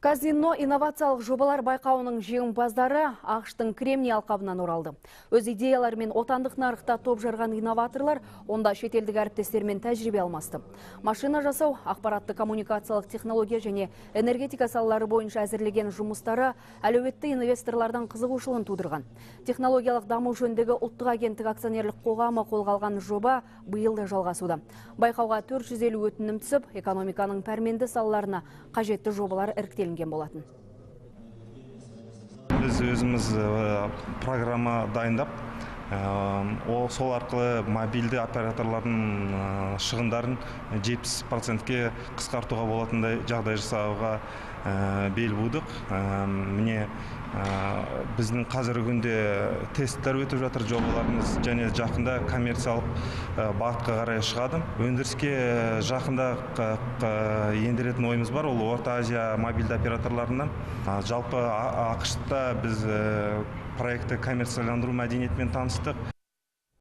Казино инновациялық жобалар байқауының жеңімпаздары ақштың Кремний алқабынан оралды. Өз идеяларымен отандық нарықта топ жарған инноваторлар онда шетелдік әріптестермен тәжірибе алмасты. Машина жасау, ақпаратты коммуникациялық технология және энергетика салалары бойынша әзірлеген жұмыстары әлеуетті инвесторлардан қызығушылығын тудырған. Технологиялық даму жөніндегі ұлттық агенттік акционерлік қоғамы қолға алған жоба биыл да жалғасуда. Байқауға 450 өтінім түсіп, экономиканың пәрменді салаларына қажетті жобалар іріктелінген болатын. Біз өзіміз программа дайындап, сол арқылы мобильді операторлардың шығындарын 70%-ке қысқартуға болатындай жағдай жасауға бел будық. Міне біздің қазіргі күнде тесттер өтіп жатыр жобаларымыз, және жақында коммерциялық бағытқа қарай шығады. Өндіріске жақында ендіретін ойымыз бар, ол Орта Азия мобильді операторларынан. Жалпы ақшта біз проектті коммерцияландыру мәдениетімен таныстық.